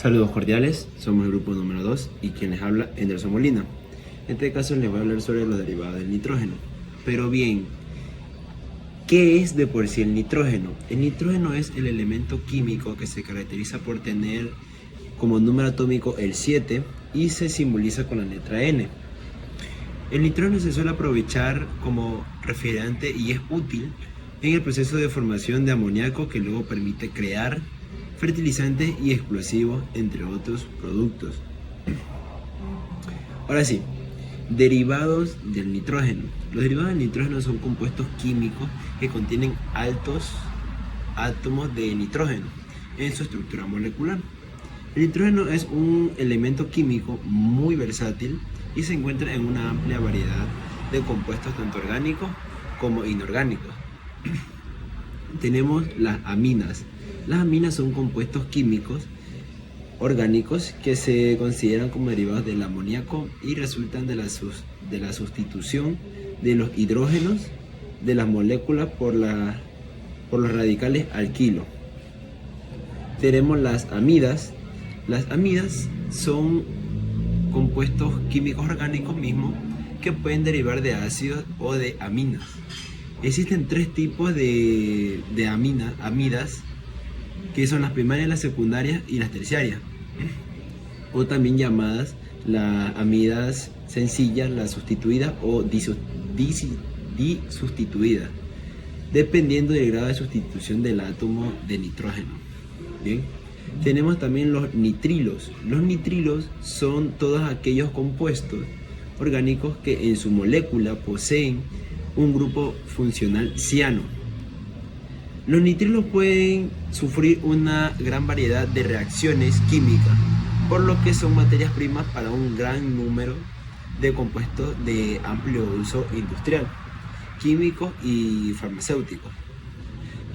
Saludos cordiales, somos el grupo número 2 y quien les habla, Anderson Molina. En este caso les voy a hablar sobre los derivados del nitrógeno. Pero bien, ¿qué es de por sí el nitrógeno? El nitrógeno es el elemento químico que se caracteriza por tener como número atómico el 7 y se simboliza con la letra N. El nitrógeno se suele aprovechar como refrigerante y es útil en el proceso de formación de amoníaco que luego permite crear fertilizantes y explosivos, entre otros productos. Ahora sí, derivados del nitrógeno. Los derivados del nitrógeno son compuestos químicos que contienen altos átomos de nitrógeno en su estructura molecular. El nitrógeno es un elemento químico muy versátil y se encuentra en una amplia variedad de compuestos tanto orgánicos como inorgánicos. Tenemos las aminas. Las aminas son compuestos químicos orgánicos que se consideran como derivados del amoníaco y resultan de la sustitución de los hidrógenos de las moléculas por los radicales alquilo. Tenemos las amidas. Las amidas son compuestos químicos orgánicos mismos que pueden derivar de ácidos o de aminas. Existen tres tipos de amidas, que son las primarias, las secundarias y las terciarias, o también llamadas las amidas sencillas, las sustituidas o disustituidas, dependiendo del grado de sustitución del átomo de nitrógeno. Bien, tenemos también los nitrilos. Los nitrilos son todos aquellos compuestos orgánicos que en su molécula poseen un grupo funcional ciano. Los nitrilos pueden sufrir una gran variedad de reacciones químicas, por lo que son materias primas para un gran número de compuestos de amplio uso industrial, químicos y farmacéuticos.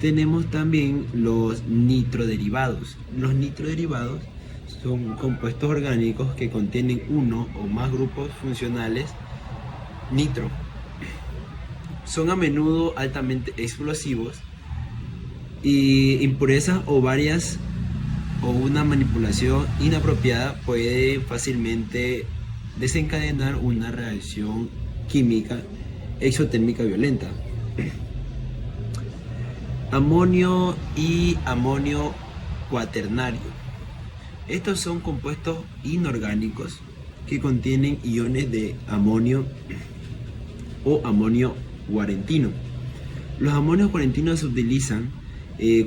Tenemos también los nitroderivados. Los nitroderivados son compuestos orgánicos que contienen uno o más grupos funcionales nitro. Son a menudo altamente explosivos y impurezas o varias o una manipulación inapropiada puede fácilmente desencadenar una reacción química exotérmica violenta. Amonio y amonio cuaternario. Estos son compuestos inorgánicos que contienen iones de amonio o amonio guarentino. Los amonios guarentinos se utilizan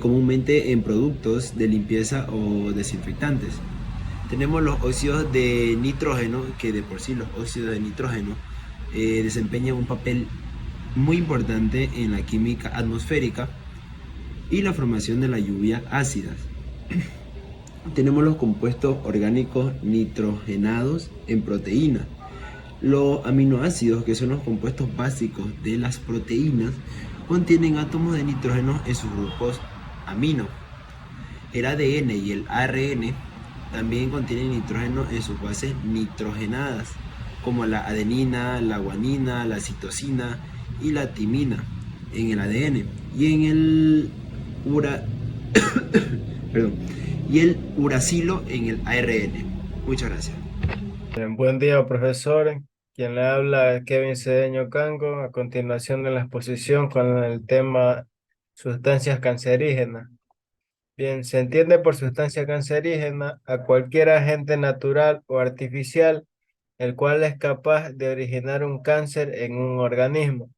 comúnmente en productos de limpieza o desinfectantes. Tenemos los óxidos de nitrógeno, que de por sí los óxidos de nitrógeno desempeñan un papel muy importante en la química atmosférica y la formación de la lluvia ácidas. Tenemos los compuestos orgánicos nitrogenados en proteínas. Los aminoácidos, que son los compuestos básicos de las proteínas, contienen átomos de nitrógeno en sus grupos amino. El ADN y el ARN también contienen nitrógeno en sus bases nitrogenadas, como la adenina, la guanina, la citosina y la timina en el ADN y en el perdón, y el uracilo en el ARN. Muchas gracias. Buen día, profesor. Quien le habla es Kevin Cedeño Cango. A continuación de la exposición con el tema sustancias cancerígenas. Bien, se entiende por sustancia cancerígena a cualquier agente natural o artificial el cual es capaz de originar un cáncer en un organismo.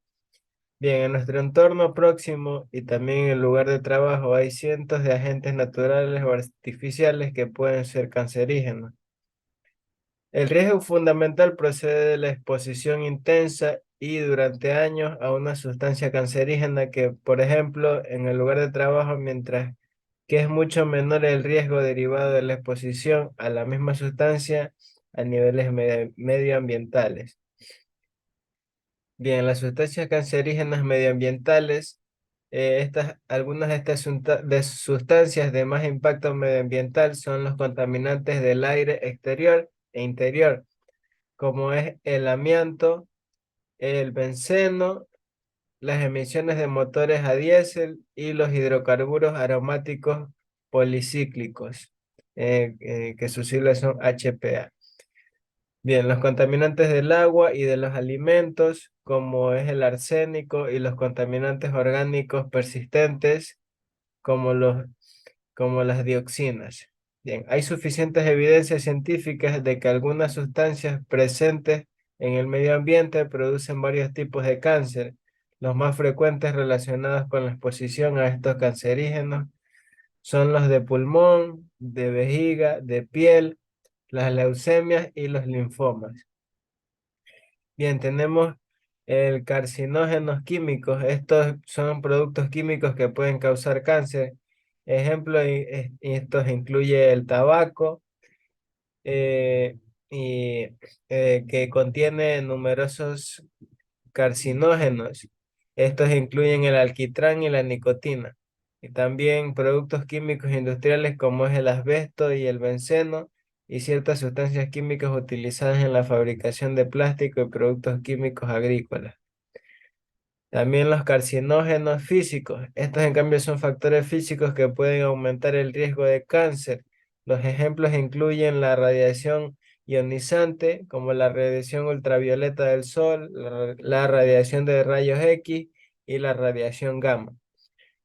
Bien, en nuestro entorno próximo y también en el lugar de trabajo hay cientos de agentes naturales o artificiales que pueden ser cancerígenos. El riesgo fundamental procede de la exposición intensa y durante años a una sustancia cancerígena que, por ejemplo, en el lugar de trabajo, mientras que es mucho menor el riesgo derivado de la exposición a la misma sustancia a niveles medioambientales. Bien, las sustancias cancerígenas medioambientales, algunas de estas sustancias de más impacto medioambiental son los contaminantes del aire exterior e interior, como es el amianto, el benceno, las emisiones de motores a diésel y los hidrocarburos aromáticos policíclicos. que sus siglas son HPA. Bien, los contaminantes del agua y de los alimentos, como es el arsénico y los contaminantes orgánicos persistentes, como como las dioxinas. Bien, hay suficientes evidencias científicas de que algunas sustancias presentes en el medio ambiente producen varios tipos de cáncer. Los más frecuentes relacionados con la exposición a estos cancerígenos son los de pulmón, de vejiga, de piel, las leucemias y los linfomas. Bien, tenemos el carcinógenos químicos. Estos son productos químicos que pueden causar cáncer. Ejemplo, estos incluye el tabaco, eh, y que contiene numerosos carcinógenos. Estos incluyen el alquitrán y la nicotina. Y también productos químicos industriales como es el asbesto y el benceno y ciertas sustancias químicas utilizadas en la fabricación de plástico y productos químicos agrícolas. También los carcinógenos físicos. Estos en cambio son factores físicos que pueden aumentar el riesgo de cáncer. Los ejemplos incluyen la radiación ionizante, como la radiación ultravioleta del sol, la radiación de rayos X y la radiación gamma.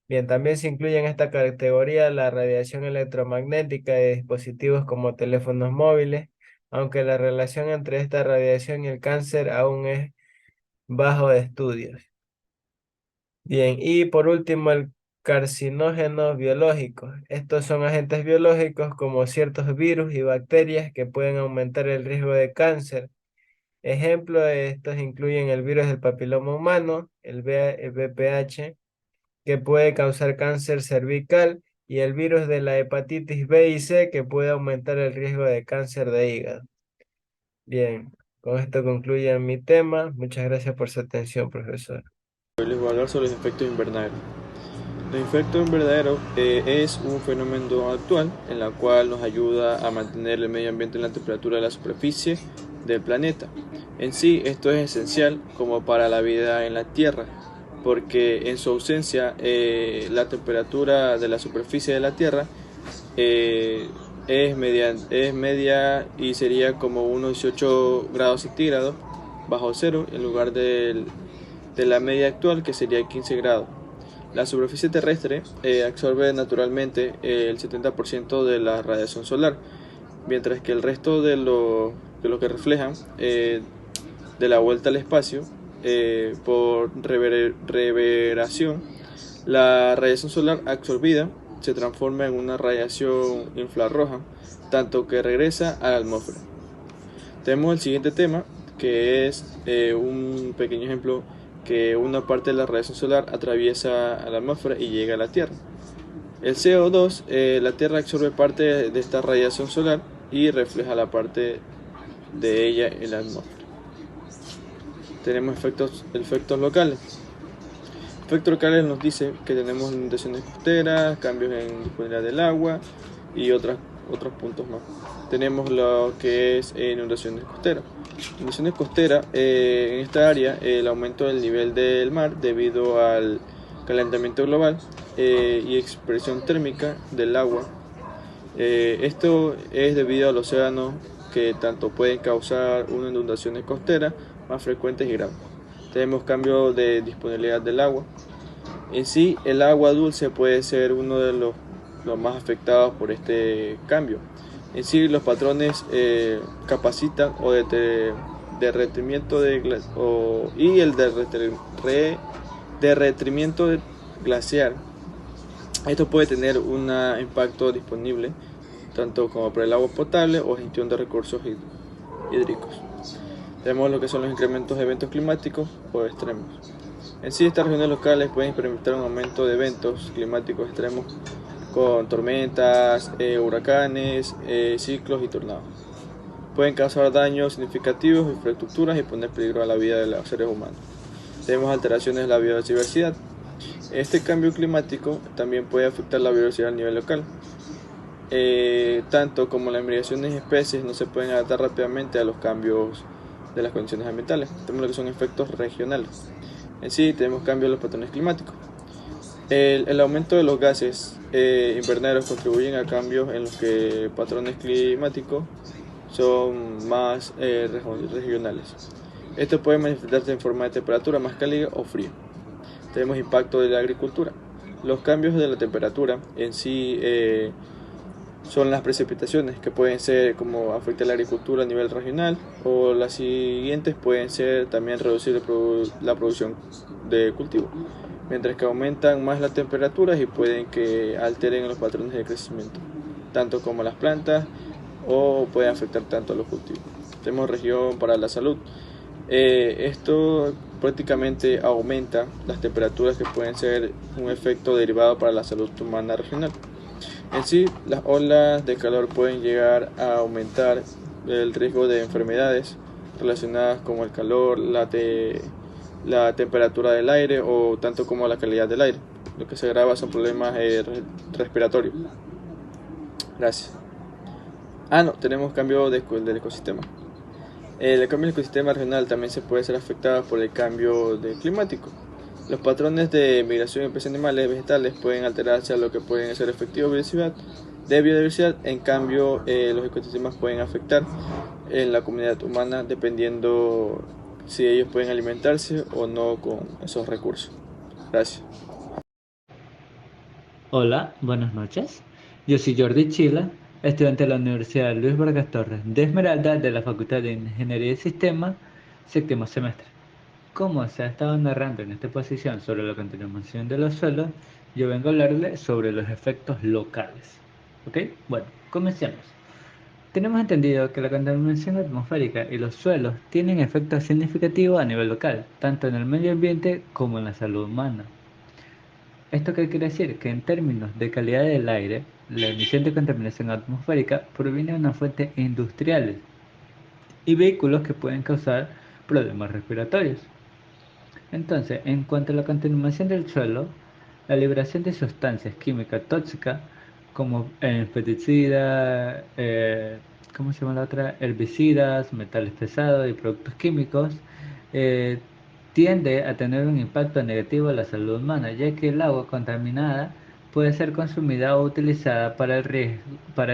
Bien, también se incluye en esta categoría la radiación electromagnética de dispositivos como teléfonos móviles, aunque la relación entre esta radiación y el cáncer aún es bajo de estudios. Bien, y por último, el carcinógenos biológicos. Estos son agentes biológicos como ciertos virus y bacterias que pueden aumentar el riesgo de cáncer. Ejemplo de estos incluyen el virus del papiloma humano, el VPH, que puede causar cáncer cervical, y el virus de la hepatitis B y C, que puede aumentar el riesgo de cáncer de hígado. Bien, con esto concluye mi tema. Muchas gracias por su atención, profesor. Hoy les voy a hablar sobre los efectos invernaderos. Los efectos invernaderos es un fenómeno actual en la cual nos ayuda a mantener el medio ambiente en la temperatura de la superficie del planeta. En sí, esto es esencial como para la vida en la Tierra, porque en su ausencia la temperatura de la superficie de la Tierra es media y sería como unos 18 grados centígrados bajo cero en lugar de la media actual, que sería 15 grados. La superficie terrestre absorbe naturalmente el 70% de la radiación solar, mientras que el resto de lo que reflejan de la vuelta al espacio por reverberación, la radiación solar absorbida se transforma en una radiación infrarroja, tanto que regresa a la atmósfera. Tenemos el siguiente tema, que es un pequeño ejemplo que una parte de la radiación solar atraviesa a la atmósfera y llega a la Tierra. El CO2, la Tierra absorbe parte de esta radiación solar y refleja la parte de ella en la atmósfera. Tenemos efectos locales. Efectos locales nos dice que tenemos inundaciones costeras, cambios en disponibilidad del agua y otros puntos más. Tenemos lo que es inundaciones costeras. Inundaciones costeras, en esta área el aumento del nivel del mar debido al calentamiento global y expresión térmica del agua. Esto es debido al océano, que tanto pueden causar unas inundaciones costeras más frecuentes y graves. Tenemos cambio de disponibilidad del agua. En sí, el agua dulce puede ser uno de los más afectados por este cambio. En sí, los patrones capacitan o de derretimiento y el derretimiento glaciar. Esto puede tener un impacto disponible tanto como para el agua potable o gestión de recursos hídricos. Tenemos lo que son los incrementos de eventos climáticos o extremos. En sí, estas regiones locales pueden experimentar un aumento de eventos climáticos extremos con tormentas, huracanes, ciclos y tornados. Pueden causar daños significativos a infraestructuras y poner peligro a la vida de los seres humanos. Tenemos alteraciones de la biodiversidad. Este cambio climático también puede afectar la biodiversidad a nivel local. Tanto como las migraciones de especies no se pueden adaptar rápidamente a los cambios de las condiciones ambientales. Tenemos lo que son efectos regionales. En sí, tenemos cambios en los patrones climáticos. El aumento de los gases invernaderos contribuyen a cambios en los que patrones climáticos son más regionales. Esto puede manifestarse en forma de temperatura más cálida o fría. Tenemos impacto de la agricultura. Los cambios de la temperatura en sí son las precipitaciones, que pueden ser como afecta la agricultura a nivel regional, o las siguientes pueden ser también reducir la producción de cultivo, mientras que aumentan más las temperaturas y pueden que alteren los patrones de crecimiento, tanto como las plantas, o pueden afectar tanto a los cultivos. Tenemos región para la salud. Esto prácticamente aumenta las temperaturas, que pueden ser un efecto derivado para la salud humana regional. En sí, las olas de calor pueden llegar a aumentar el riesgo de enfermedades relacionadas con el calor, la temperatura del aire o tanto como la calidad del aire. Lo que se agrava son problemas respiratorios. Gracias. No, tenemos cambio del ecosistema. El cambio del ecosistema regional también se puede ser afectado por el cambio climático. Los patrones de migración de especies animales y vegetales pueden alterarse a lo que pueden ser efectivos de biodiversidad. En cambio, los ecosistemas pueden afectar en la comunidad humana dependiendo si ellos pueden alimentarse o no con esos recursos. Gracias. Hola, buenas noches. Yo soy Jordi Chila, estudiante de la Universidad Luis Vargas Torres de Esmeralda de la Facultad de Ingeniería y Sistemas, séptimo semestre. Como se ha estado narrando en esta exposición sobre la contaminación de los suelos, yo vengo a hablarles sobre los efectos locales. ¿Ok? Bueno, comencemos. Tenemos entendido que la contaminación atmosférica y los suelos tienen efectos significativos a nivel local, tanto en el medio ambiente como en la salud humana. ¿Esto qué quiere decir? Que en términos de calidad del aire, la emisión de contaminación atmosférica proviene de unas fuentes industriales y vehículos que pueden causar problemas respiratorios. Entonces, en cuanto a la contaminación del suelo, la liberación de sustancias químicas tóxicas como pesticidas, ¿cómo se llama la otra? Herbicidas, metales pesados y productos químicos, eh, tiende a tener un impacto negativo en la salud humana, ya que el agua contaminada puede ser consumida o utilizada para el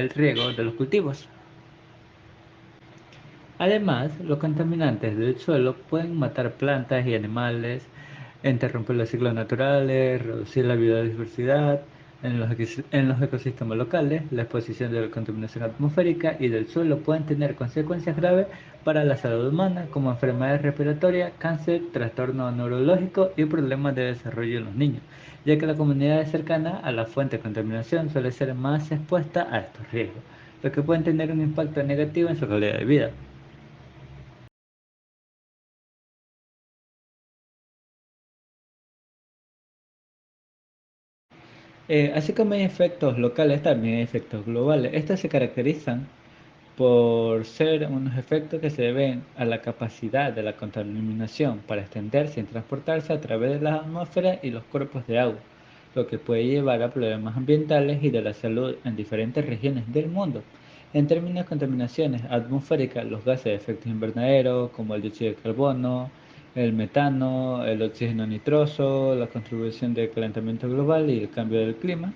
riego de los cultivos. Además, los contaminantes del suelo pueden matar plantas y animales, interrumpir los ciclos naturales, reducir la biodiversidad en los ecosistemas locales. La exposición de la contaminación atmosférica y del suelo pueden tener consecuencias graves para la salud humana, como enfermedades respiratorias, cáncer, trastornos neurológicos y problemas de desarrollo en los niños, ya que la comunidad cercana a la fuente de contaminación suele ser más expuesta a estos riesgos, lo que pueden tener un impacto negativo en su calidad de vida. Así como hay efectos locales, también hay efectos globales. Estos se caracterizan por ser unos efectos que se deben a la capacidad de la contaminación para extenderse y transportarse a través de la atmósfera y los cuerpos de agua, lo que puede llevar a problemas ambientales y de la salud en diferentes regiones del mundo. En términos de contaminaciones atmosféricas, los gases de efecto invernadero, como el dióxido de carbono, el metano, el oxígeno nitroso, la contribución del calentamiento global y el cambio del clima,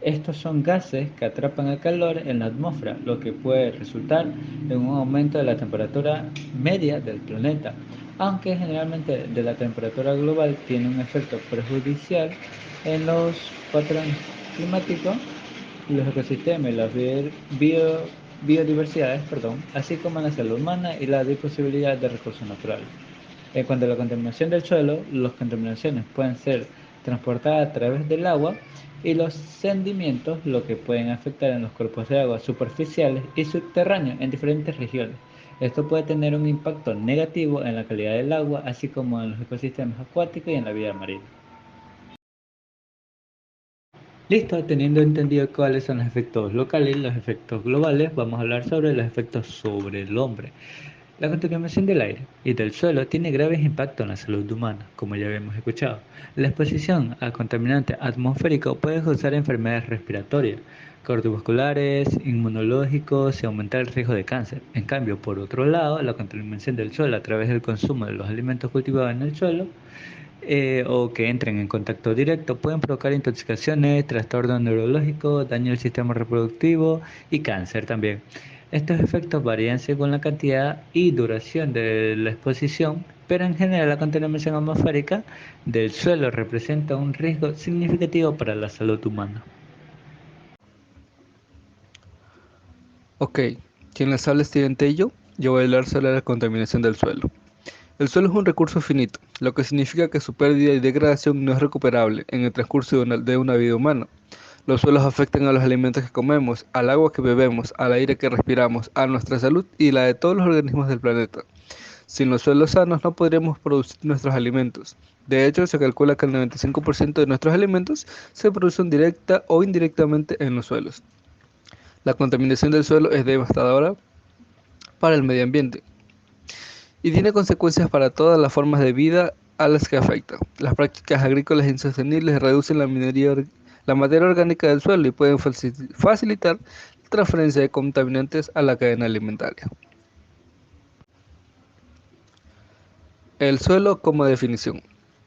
estos son gases que atrapan el calor en la atmósfera, lo que puede resultar en un aumento de la temperatura media del planeta, aunque generalmente de la temperatura global tiene un efecto perjudicial en los patrones climáticos, los ecosistemas y las biodiversidades, así como en la salud humana y la disponibilidad de recursos naturales. En cuanto a la contaminación del suelo, las contaminaciones pueden ser transportadas a través del agua y los sedimentos, lo que pueden afectar en los cuerpos de agua superficiales y subterráneos en diferentes regiones. Esto puede tener un impacto negativo en la calidad del agua, así como en los ecosistemas acuáticos y en la vida marina. Listo, teniendo entendido cuáles son los efectos locales y los efectos globales, vamos a hablar sobre los efectos sobre el hombre. La contaminación del aire y del suelo tiene graves impactos en la salud humana, como ya habíamos escuchado. La exposición al contaminante atmosférico puede causar enfermedades respiratorias, cardiovasculares, inmunológicos y aumentar el riesgo de cáncer. En cambio, por otro lado, la contaminación del suelo a través del consumo de los alimentos cultivados en el suelo o que entren en contacto directo pueden provocar intoxicaciones, trastornos neurológicos, daño del sistema reproductivo y cáncer también. Estos efectos varían según la cantidad y duración de la exposición, pero en general la contaminación atmosférica del suelo representa un riesgo significativo para la salud humana. Ok, quien les habla es Steven Tello. Yo voy a hablar sobre la contaminación del suelo. El suelo es un recurso finito, lo que significa que su pérdida y degradación no es recuperable en el transcurso de una vida humana. Los suelos afectan a los alimentos que comemos, al agua que bebemos, al aire que respiramos, a nuestra salud y la de todos los organismos del planeta. Sin los suelos sanos no podríamos producir nuestros alimentos. De hecho, se calcula que el 95% de nuestros alimentos se producen directa o indirectamente en los suelos. La contaminación del suelo es devastadora para el medio ambiente y tiene consecuencias para todas las formas de vida a las que afecta. Las prácticas agrícolas insostenibles reducen la materia orgánica del suelo y pueden facilitar la transferencia de contaminantes a la cadena alimentaria. El suelo como definición.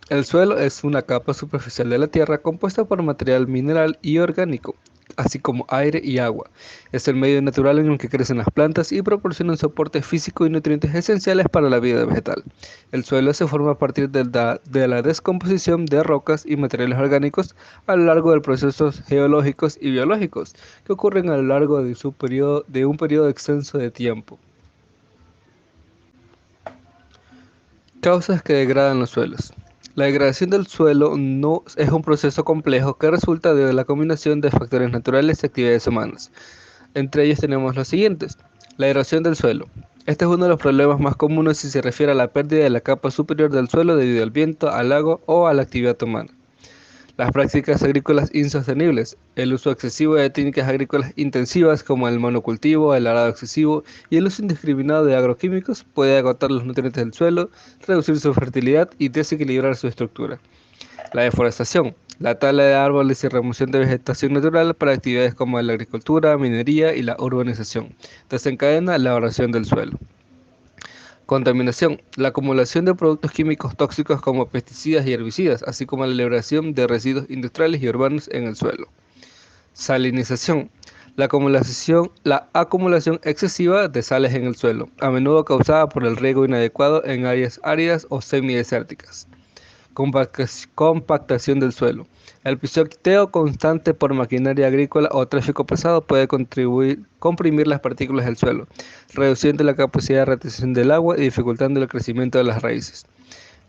El suelo es una capa superficial de la tierra compuesta por material mineral y orgánico, así como aire y agua. Es el medio natural en el que crecen las plantas y proporciona un soporte físico y nutrientes esenciales para la vida vegetal. El suelo se forma a partir de la descomposición de rocas y materiales orgánicos a lo largo de procesos geológicos y biológicos que ocurren a lo largo de un periodo extenso de tiempo. Causas que degradan los suelos. La degradación del suelo no es un proceso complejo que resulta de la combinación de factores naturales y actividades humanas. Entre ellos tenemos los siguientes. La erosión del suelo. Este es uno de los problemas más comunes si se refiere a la pérdida de la capa superior del suelo debido al viento, al agua o a la actividad humana. Las prácticas agrícolas insostenibles. El uso excesivo de técnicas agrícolas intensivas como el monocultivo, el arado excesivo y el uso indiscriminado de agroquímicos puede agotar los nutrientes del suelo, reducir su fertilidad y desequilibrar su estructura. La deforestación. La tala de árboles y remoción de vegetación natural para actividades como la agricultura, minería y la urbanización desencadena la erosión del suelo. Contaminación. La acumulación de productos químicos tóxicos como pesticidas y herbicidas, así como la liberación de residuos industriales y urbanos en el suelo. Salinización. La acumulación excesiva de sales en el suelo, a menudo causada por el riego inadecuado en áreas áridas o semidesérticas. Compactación del suelo. El pisoteo constante por maquinaria agrícola o tráfico pesado puede comprimir las partículas del suelo, reduciendo la capacidad de retención del agua y dificultando el crecimiento de las raíces.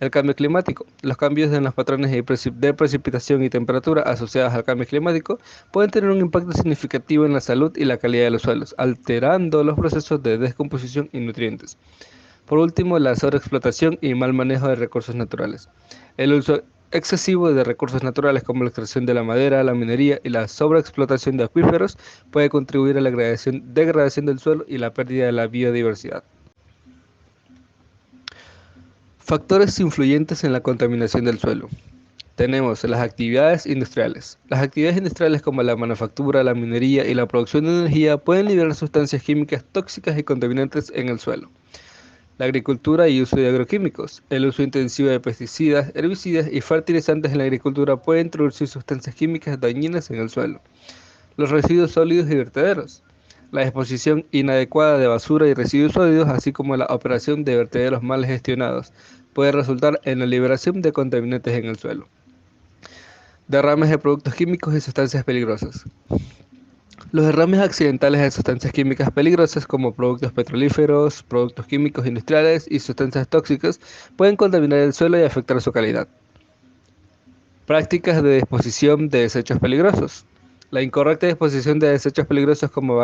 El cambio climático. Los cambios en los patrones de precipitación y temperatura asociados al cambio climático pueden tener un impacto significativo en la salud y la calidad de los suelos, alterando los procesos de descomposición y nutrientes. Por último, la sobreexplotación y mal manejo de recursos naturales. El uso excesivo de recursos naturales como la extracción de la madera, la minería y la sobreexplotación de acuíferos puede contribuir a la degradación del suelo y la pérdida de la biodiversidad. Factores influyentes en la contaminación del suelo. Tenemos las actividades industriales. Las actividades industriales como la manufactura, la minería y la producción de energía pueden liberar sustancias químicas tóxicas y contaminantes en el suelo. La agricultura y uso de agroquímicos. El uso intensivo de pesticidas, herbicidas y fertilizantes en la agricultura puede introducir sustancias químicas dañinas en el suelo. Los residuos sólidos y vertederos. La exposición inadecuada de basura y residuos sólidos, así como la operación de vertederos mal gestionados, puede resultar en la liberación de contaminantes en el suelo. Derrames de productos químicos y sustancias peligrosas. Los derrames accidentales de sustancias químicas peligrosas como productos petrolíferos, productos químicos industriales y sustancias tóxicas pueden contaminar el suelo y afectar su calidad. Prácticas de disposición de desechos peligrosos. La incorrecta disposición de desechos peligrosos como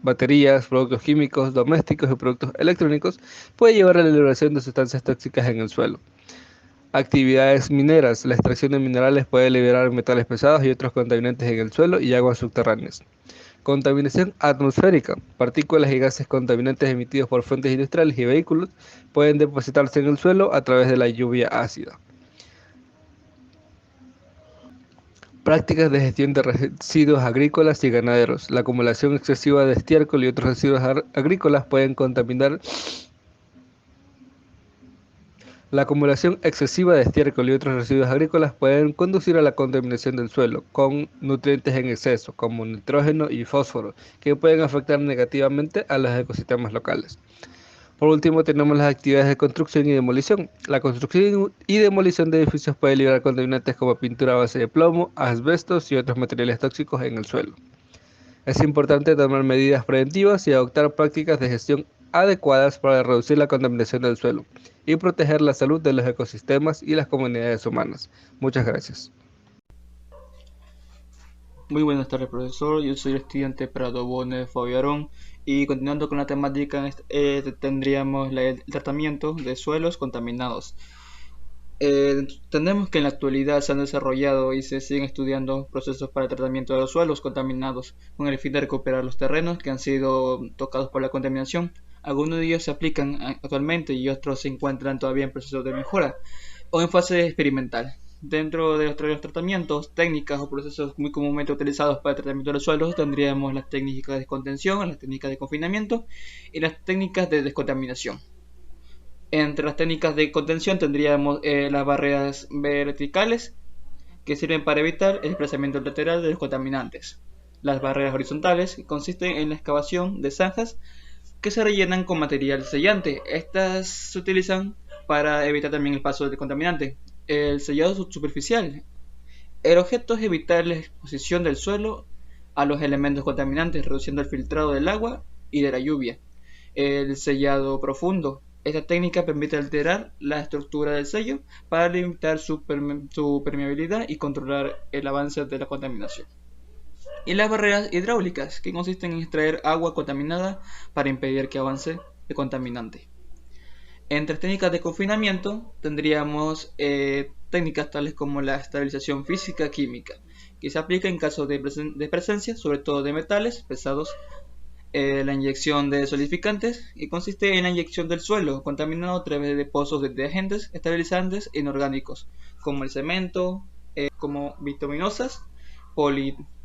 baterías, productos químicos, domésticos y productos electrónicos puede llevar a la liberación de sustancias tóxicas en el suelo. Actividades mineras. La extracción de minerales puede liberar metales pesados y otros contaminantes en el suelo y aguas subterráneas. Contaminación atmosférica. Partículas y gases contaminantes emitidos por fuentes industriales y vehículos pueden depositarse en el suelo a través de la lluvia ácida. Prácticas de gestión de residuos agrícolas y ganaderos. La acumulación excesiva de estiércol y otros residuos agrícolas pueden contaminar La acumulación excesiva de estiércol y otros residuos agrícolas pueden conducir a la contaminación del suelo con nutrientes en exceso, como nitrógeno y fósforo, que pueden afectar negativamente a los ecosistemas locales. Por último, tenemos las actividades de construcción y demolición. La construcción y demolición de edificios puede liberar contaminantes como pintura a base de plomo, asbestos y otros materiales tóxicos en el suelo. Es importante tomar medidas preventivas y adoptar prácticas de gestión adecuadas para reducir la contaminación del suelo y proteger la salud de los ecosistemas y las comunidades humanas. Muchas gracias. Muy buenas tardes, profesor. Yo soy el estudiante Prado Bonet Fabiarón y continuando con la temática tendríamos el tratamiento de suelos contaminados. Entendemos que en la actualidad se han desarrollado y se siguen estudiando procesos para el tratamiento de los suelos contaminados con el fin de recuperar los terrenos que han sido tocados por la contaminación. Algunos de ellos se aplican actualmente y otros se encuentran todavía en proceso de mejora o en fase experimental. Dentro de los tratamientos, técnicas o procesos muy comúnmente utilizados para el tratamiento de los suelos tendríamos las técnicas de contención, las técnicas de confinamiento y las técnicas de descontaminación. Entre las técnicas de contención tendríamos las barreras verticales que sirven para evitar el desplazamiento lateral de los contaminantes. Las barreras horizontales consisten en la excavación de zanjas que se rellenan con material sellante. Estas se utilizan para evitar también el paso del contaminante. El sellado superficial. El objeto es evitar la exposición del suelo a los elementos contaminantes, reduciendo el filtrado del agua y de la lluvia. El sellado profundo. Esta técnica permite alterar la estructura del sello para limitar su permeabilidad y controlar el avance de la contaminación. Y las barreras hidráulicas, que consisten en extraer agua contaminada para impedir que avance el contaminante. Entre técnicas de confinamiento tendríamos técnicas tales como la estabilización física-química, que se aplica en caso de presencia, sobre todo de metales pesados, la inyección de solidificantes, y consiste en la inyección del suelo contaminado a través de pozos de agentes estabilizantes inorgánicos, como el cemento, como bituminosas,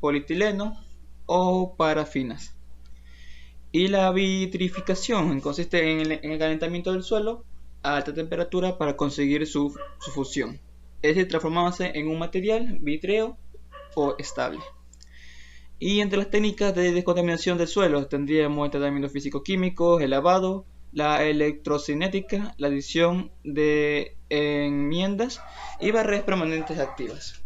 polietileno o parafinas. Y la vitrificación consiste en el calentamiento del suelo a alta temperatura para conseguir su fusión, es decir, transformándose en un material vítreo o estable. Y entre las técnicas de descontaminación del suelo tendríamos el tratamiento físico-químico, el lavado, la electrocinética, la adición de enmiendas y barreras permanentes activas.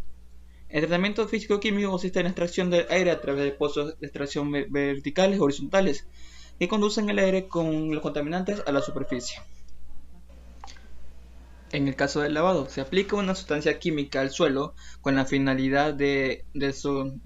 El tratamiento físico-químico consiste en la extracción del aire a través de pozos de extracción verticales o horizontales que conducen el aire con los contaminantes a la superficie. En el caso del lavado, se aplica una sustancia química al suelo con la finalidad de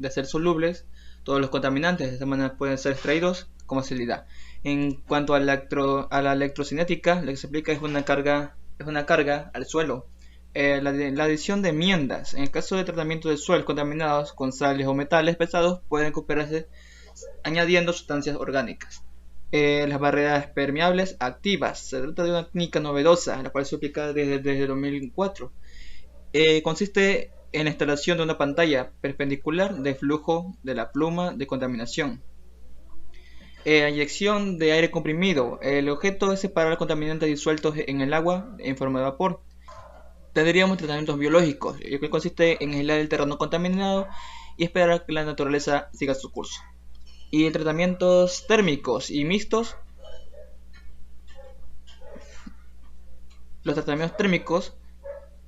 hacer solubles todos los contaminantes, de esta manera pueden ser extraídos con facilidad. En cuanto a la electrocinética, lo que se aplica es una carga al suelo. La adición de enmiendas. En el caso de tratamiento de suelos contaminados con sales o metales pesados, pueden recuperarse añadiendo sustancias orgánicas. Las barreras permeables activas. Se trata de una técnica novedosa, la cual se aplica desde 2004. Consiste en la instalación de una pantalla perpendicular de flujo de la pluma de contaminación. Inyección de aire comprimido. El objeto es separar contaminantes disueltos en el agua en forma de vapor. Tendríamos tratamientos biológicos, que consiste en aislar el terreno contaminado y esperar a que la naturaleza siga su curso. Y tratamientos térmicos y mixtos. Los tratamientos térmicos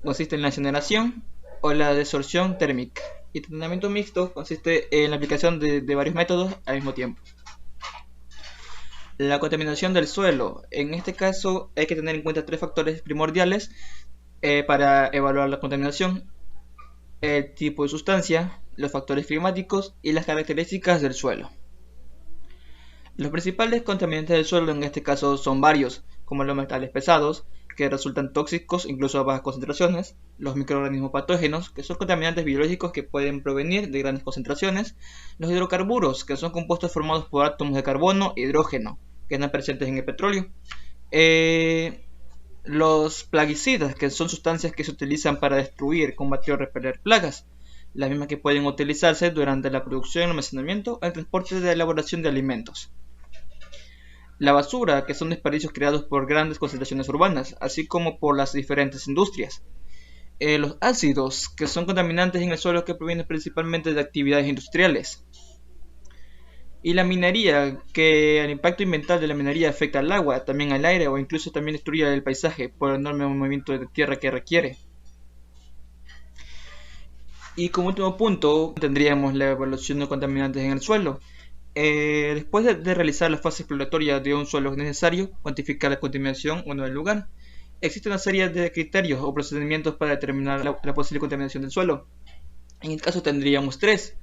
consisten en la incineración o la desorción térmica. Y el tratamiento mixto consiste en la aplicación de varios métodos al mismo tiempo. La contaminación del suelo. En este caso hay que tener en cuenta tres factores primordiales para evaluar la contaminación: el tipo de sustancia, los factores climáticos y las características del suelo. Los principales contaminantes del suelo en este caso son varios, como los metales pesados, que resultan tóxicos incluso a bajas concentraciones, los microorganismos patógenos, que son contaminantes biológicos que pueden provenir de grandes concentraciones, los hidrocarburos, que son compuestos formados por átomos de carbono e hidrógeno, que están presentes en el petróleo, los plaguicidas, que son sustancias que se utilizan para destruir, combatir o repeler plagas, las mismas que pueden utilizarse durante la producción, el almacenamiento o el transporte de elaboración de alimentos. la basura, que son desperdicios creados por grandes concentraciones urbanas, así como por las diferentes industrias. Los ácidos, que son contaminantes en el suelo que provienen principalmente de actividades industriales. Y la minería, que el impacto ambiental de la minería afecta al agua, también al aire o incluso también destruye el paisaje por el enorme movimiento de tierra que requiere. Y como último punto tendríamos la evaluación de contaminantes en el suelo. Después de realizar la fase exploratoria de un suelo es necesario cuantificar la contaminación o no del lugar. Existe una serie de criterios o procedimientos para determinar la posible contaminación del suelo. En el caso tendríamos tres.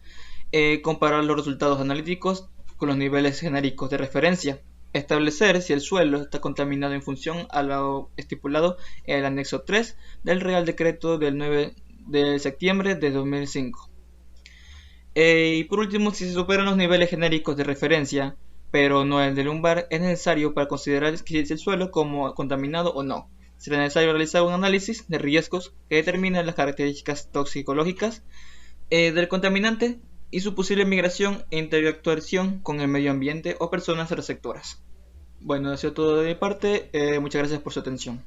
Comparar los resultados analíticos con los niveles genéricos de referencia. Establecer si el suelo está contaminado en función a lo estipulado en el anexo 3 del Real Decreto del 9 de septiembre de 2005. Y por último, si se superan los niveles genéricos de referencia, pero no el del umbral, es necesario para considerar si el suelo como contaminado o no. Será necesario realizar un análisis de riesgos que determine las características toxicológicas del contaminante y su posible migración e interactuación con el medio ambiente o personas receptoras. Bueno, eso es todo de mi parte. Muchas gracias por su atención.